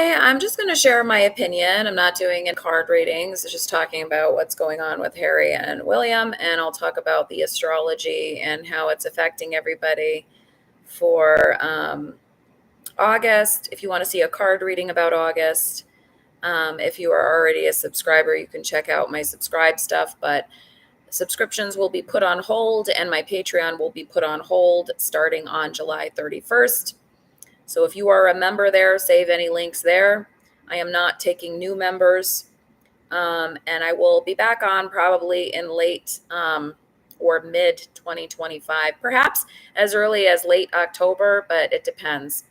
Hi, I'm just going to share my opinion. I'm not doing any card readings, just talking about what's going on with Harry and William, and I'll talk about the astrology and how it's affecting everybody for August. If you want to see a card reading about August, if you are already a subscriber, you can check out my subscribe stuff, but subscriptions will be put on hold and my Patreon will be put on hold starting on July 31st. So if you are a member there, save any links there. I am not taking new members. And I will be back on probably in late or mid 2025, perhaps as early as late October, but it depends.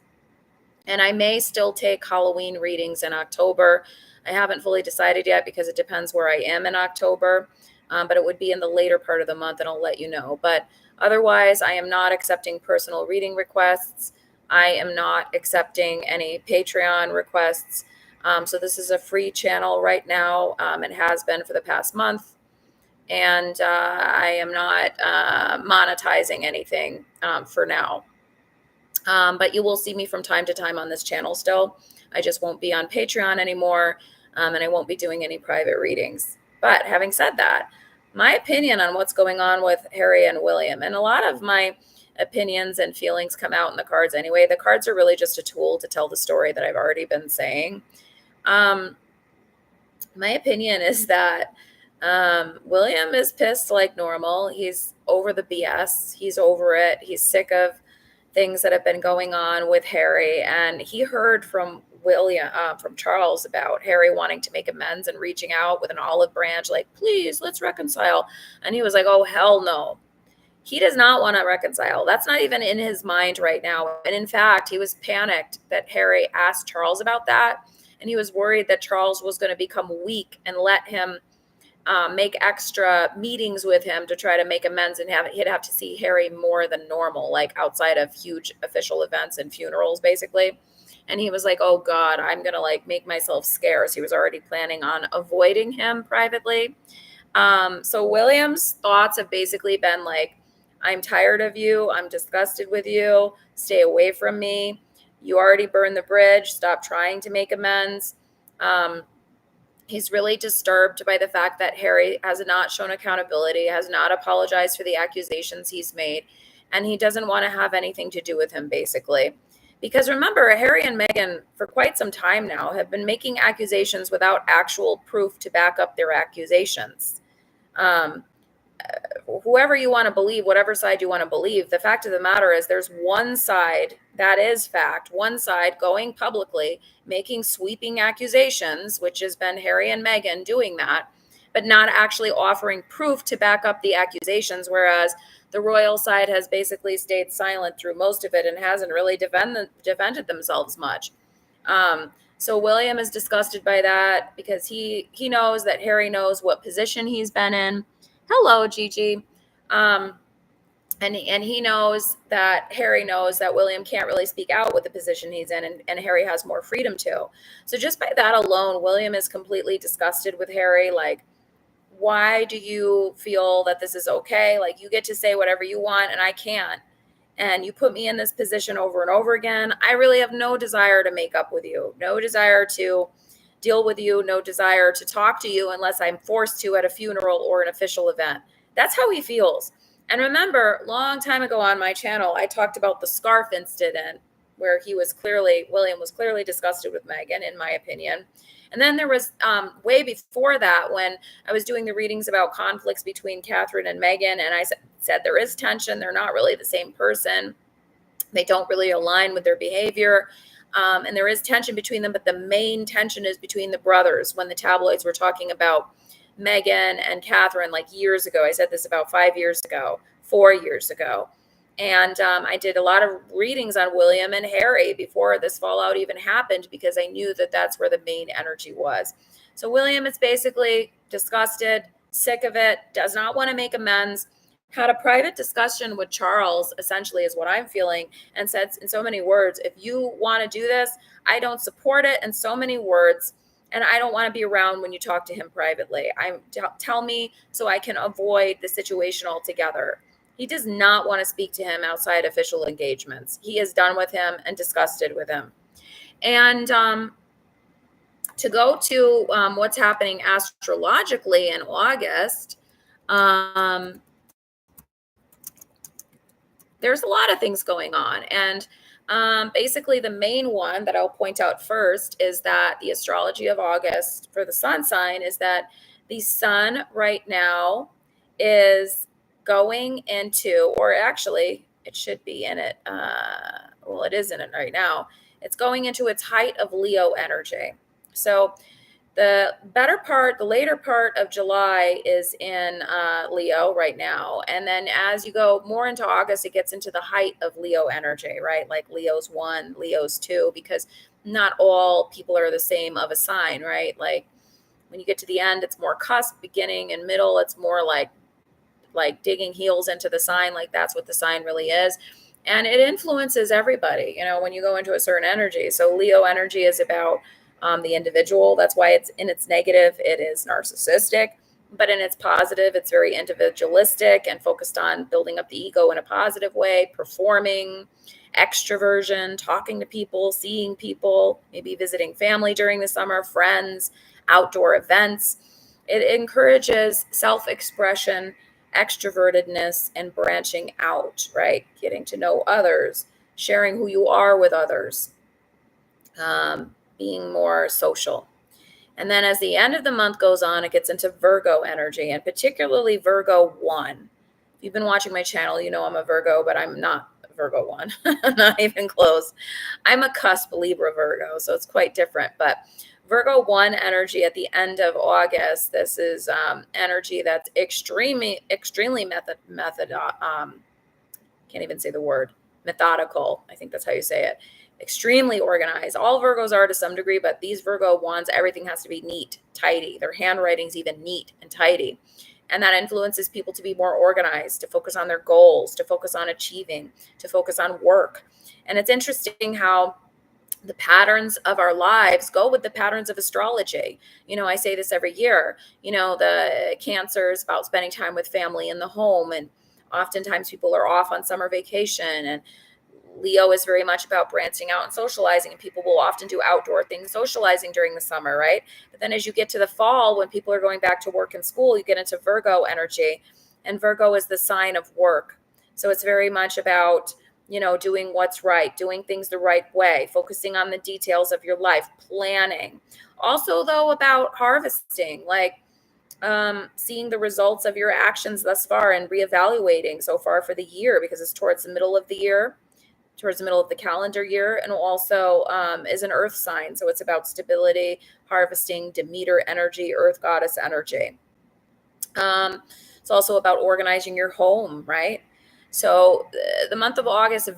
And I may still take Halloween readings in October. I haven't fully decided yet because it depends where I am in October, but it would be in the later part of the month and I'll let you know. But otherwise, I am not accepting personal reading requests. I am not accepting any Patreon requests. So this is a free channel right now. It has been for the past month. And I am not monetizing anything for now. But you will see me from time to time on this channel still. I just won't be on Patreon anymore, and I won't be doing any private readings. But having said that, my opinion on what's going on with Harry and William, and a lot of my opinions and feelings come out in the cards anyway. The cards are really just a tool to tell the story that I've already been saying. My opinion is that William is pissed like normal. He's over the BS. He's over it. He's sick of things that have been going on with Harry. And he heard from from Charles about Harry wanting to make amends and reaching out with an olive branch, like, please, let's reconcile. And he was like, oh, hell no. He does not want to reconcile. That's not even in his mind right now. And in fact, he was panicked that Harry asked Charles about that. And he was worried that Charles was going to become weak and let him make extra meetings with him to try to make amends, and he'd have to see Harry more than normal, like outside of huge official events and funerals, basically. And he was like, oh God, I'm going to like make myself scarce. He was already planning on avoiding him privately. So William's thoughts have basically been like, I'm tired of you. I'm disgusted with you. Stay away from me. You already burned the bridge. Stop trying to make amends. He's really disturbed by the fact that Harry has not shown accountability, has not apologized for the accusations he's made, and he doesn't want to have anything to do with him, basically. Because remember, Harry and Meghan, for quite some time now, have been making accusations without actual proof to back up their accusations. Whoever you want to believe, whatever side you want to believe, the fact of the matter is there's one side that is fact, one side going publicly, making sweeping accusations, which has been Harry and Meghan doing that, but not actually offering proof to back up the accusations, whereas the royal side has basically stayed silent through most of it and hasn't really defended themselves much. So William is disgusted by that because he knows that Harry knows what position he's been in. Hello, Gigi. And he knows that Harry knows that William can't really speak out with the position he's in, and Harry has more freedom to. So just by that alone, William is completely disgusted with Harry. Like, why do you feel that this is okay? Like, you get to say whatever you want and I can't. And you put me in this position over and over again. I really have no desire to make up with you, no desire to deal with you, no desire to talk to you unless I'm forced to at a funeral or an official event. That's how he feels. And remember, long time ago on my channel, I talked about the scarf incident where William was clearly disgusted with Meghan, in my opinion. And then there was way before that when I was doing the readings about conflicts between Catherine and Meghan, and I said there is tension. They're not really the same person. They don't really align with their behavior. And there is tension between them, but the main tension is between the brothers. When the tabloids were talking about Meghan and Catherine, like years ago, I said this about 5 years ago, 4 years ago. And I did a lot of readings on William and Harry before this fallout even happened because I knew that that's where the main energy was. So William is basically disgusted, sick of it, does not want to make amends, had a private discussion with Charles, essentially is what I'm feeling, and said in so many words, if you want to do this, I don't support it, in so many words, and I don't want to be around when you talk to him privately. Tell me so I can avoid the situation altogether. He does not want to speak to him outside official engagements. He is done with him and disgusted with him. And to go to what's happening astrologically in August, um, there's a lot of things going on. And basically, the main one that I'll point out first is that the astrology of August for the sun sign is that the sun right now is going into, or actually, it should be in it. Well, it is in it right now. It's going into its height of Leo energy. So the later part of July is in Leo right now. And then as you go more into August, it gets into the height of Leo energy, right? Like Leo's 1, Leo's 2, because not all people are the same of a sign, right? Like when you get to the end, it's more cusp, beginning and middle. It's more like digging heels into the sign. Like that's what the sign really is. And it influences everybody, when you go into a certain energy. So Leo energy is about the individual. That's why it's in its negative, it is narcissistic, but in its positive, it's very individualistic and focused on building up the ego in a positive way, performing, extroversion, talking to people, seeing people, maybe visiting family during the summer, friends, outdoor events. It encourages self-expression, extrovertedness, and branching out, right? Getting to know others, sharing who you are with others, being more social. And then as the end of the month goes on, it gets into Virgo energy, and particularly Virgo 1. If you've been watching my channel, you know I'm a Virgo, but I'm not Virgo 1. I'm not even close. I'm a cusp Libra Virgo, so it's quite different. But Virgo 1 energy at the end of August, this is energy that's extremely can't even say the word, methodical. I think that's how you say it. Extremely organized. All Virgos are to some degree, but these Virgo ones, everything has to be neat, tidy. Their handwriting's even neat and tidy. And that influences people to be more organized, to focus on their goals, to focus on achieving, to focus on work. And it's interesting how the patterns of our lives go with the patterns of astrology. I say this every year, the Cancer's about spending time with family in the home, and oftentimes people are off on summer vacation, and Leo is very much about branching out and socializing, and people will often do outdoor things, socializing during the summer, right? But then as you get to the fall, when people are going back to work and school, you get into Virgo energy, and Virgo is the sign of work. So it's very much about, doing what's right, doing things the right way, focusing on the details of your life, planning. Also, though, about harvesting, like seeing the results of your actions thus far and reevaluating so far for the year, because it's towards the middle of the year, towards the middle of the calendar year, and also is an earth sign. So it's about stability, harvesting, Demeter energy, earth goddess energy. It's also about organizing your home, right? So the month of August,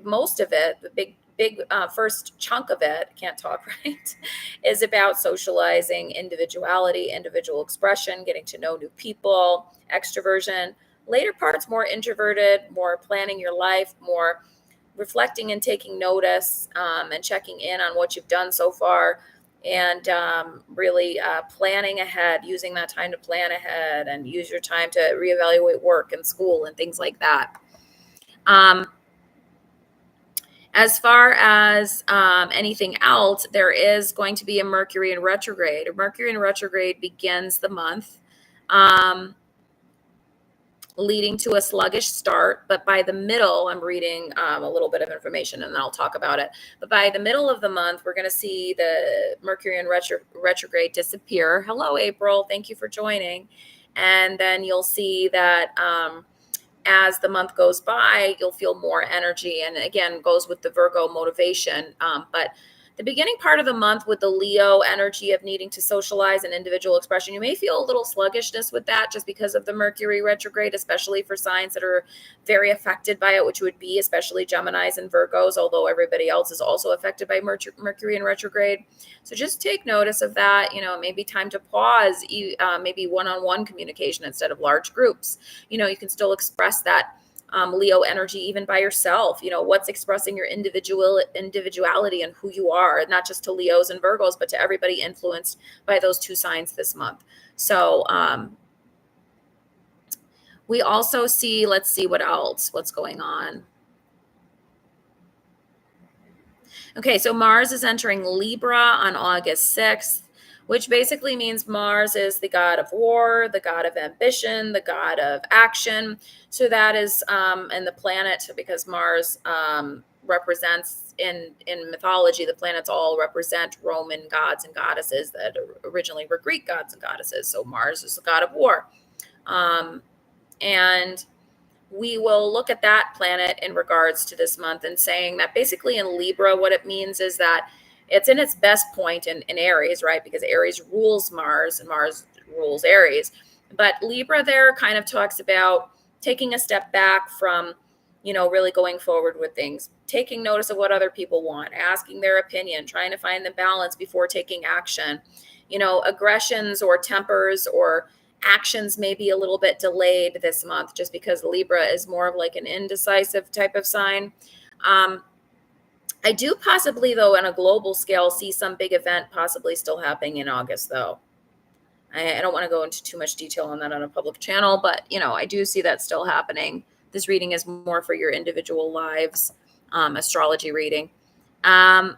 most of it, the big first chunk of it, can't talk right, is about socializing, individuality, individual expression, getting to know new people, extroversion. Later parts, more introverted, more planning your life, more reflecting and taking notice, and checking in on what you've done so far, and really planning ahead, using that time to plan ahead and use your time to reevaluate work and school and things like that. As far as anything else, there is going to be a Mercury in retrograde. A Mercury in retrograde begins the month, leading to a sluggish start. But by the middle, I'm reading a little bit of information and then I'll talk about it. But by the middle of the month, we're going to see the Mercury in retrograde disappear. Hello, April. Thank you for joining. And then you'll see that as the month goes by, you'll feel more energy. And again, goes with the Virgo motivation. But the beginning part of the month with the Leo energy of needing to socialize and individual expression, you may feel a little sluggishness with that just because of the Mercury retrograde, especially for signs that are very affected by it, which would be especially Geminis and Virgos, although everybody else is also affected by Mercury in retrograde. So just take notice of that. It may be time to pause, maybe one-on-one communication instead of large groups. You can still express that Leo energy even by yourself. What's expressing your individuality and who you are, not just to Leos and Virgos, but to everybody influenced by those two signs this month. So we also see, let's see what's going on. Okay, so Mars is entering Libra on August 6th. which basically means Mars is the god of war, the god of ambition, the god of action. So that is, and the planet, because Mars represents in mythology, the planets all represent Roman gods and goddesses that originally were Greek gods and goddesses. So Mars is the god of war. And we will look at that planet in regards to this month and saying that basically in Libra, what it means is that it's in its best point in Aries, right? Because Aries rules Mars and Mars rules Aries. But Libra there kind of talks about taking a step back from, really going forward with things, taking notice of what other people want, asking their opinion, trying to find the balance before taking action. Aggressions or tempers or actions may be a little bit delayed this month just because Libra is more of like an indecisive type of sign. I do possibly, though, on a global scale, see some big event possibly still happening in August, though. I don't want to go into too much detail on that on a public channel, but, I do see that still happening. This reading is more for your individual lives, astrology reading. But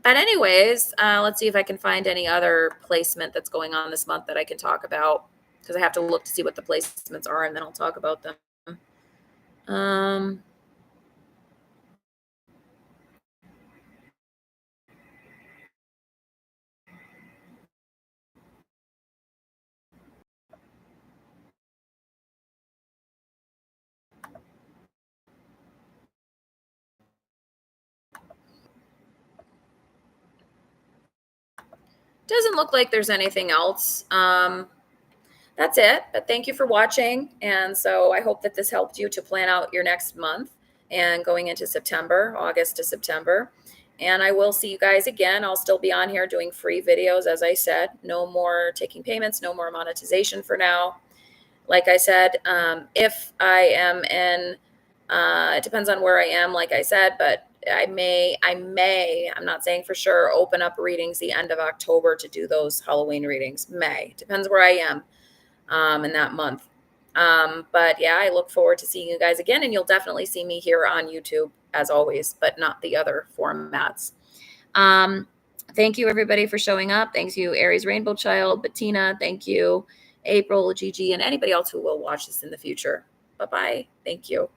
anyways, let's see if I can find any other placement that's going on this month that I can talk about, because I have to look to see what the placements are, and then I'll talk about them. Doesn't look like there's anything else. That's it. But thank you for watching. And so I hope that this helped you to plan out your next month and going into September, August to September. And I will see you guys again. I'll still be on here doing free videos, as I said. No more taking payments, no more monetization for now. Like I said, if I am in, it depends on where I am, like I said, but I may, I'm not saying for sure, open up readings the end of October to do those Halloween readings. Depends where I am in that month. But yeah, I look forward to seeing you guys again, and you'll definitely see me here on YouTube as always, but not the other formats. Thank you everybody for showing up. Thank you, Aries Rainbow Child, Bettina. Thank you, April, Gigi, and anybody else who will watch this in the future. Bye-bye. Thank you.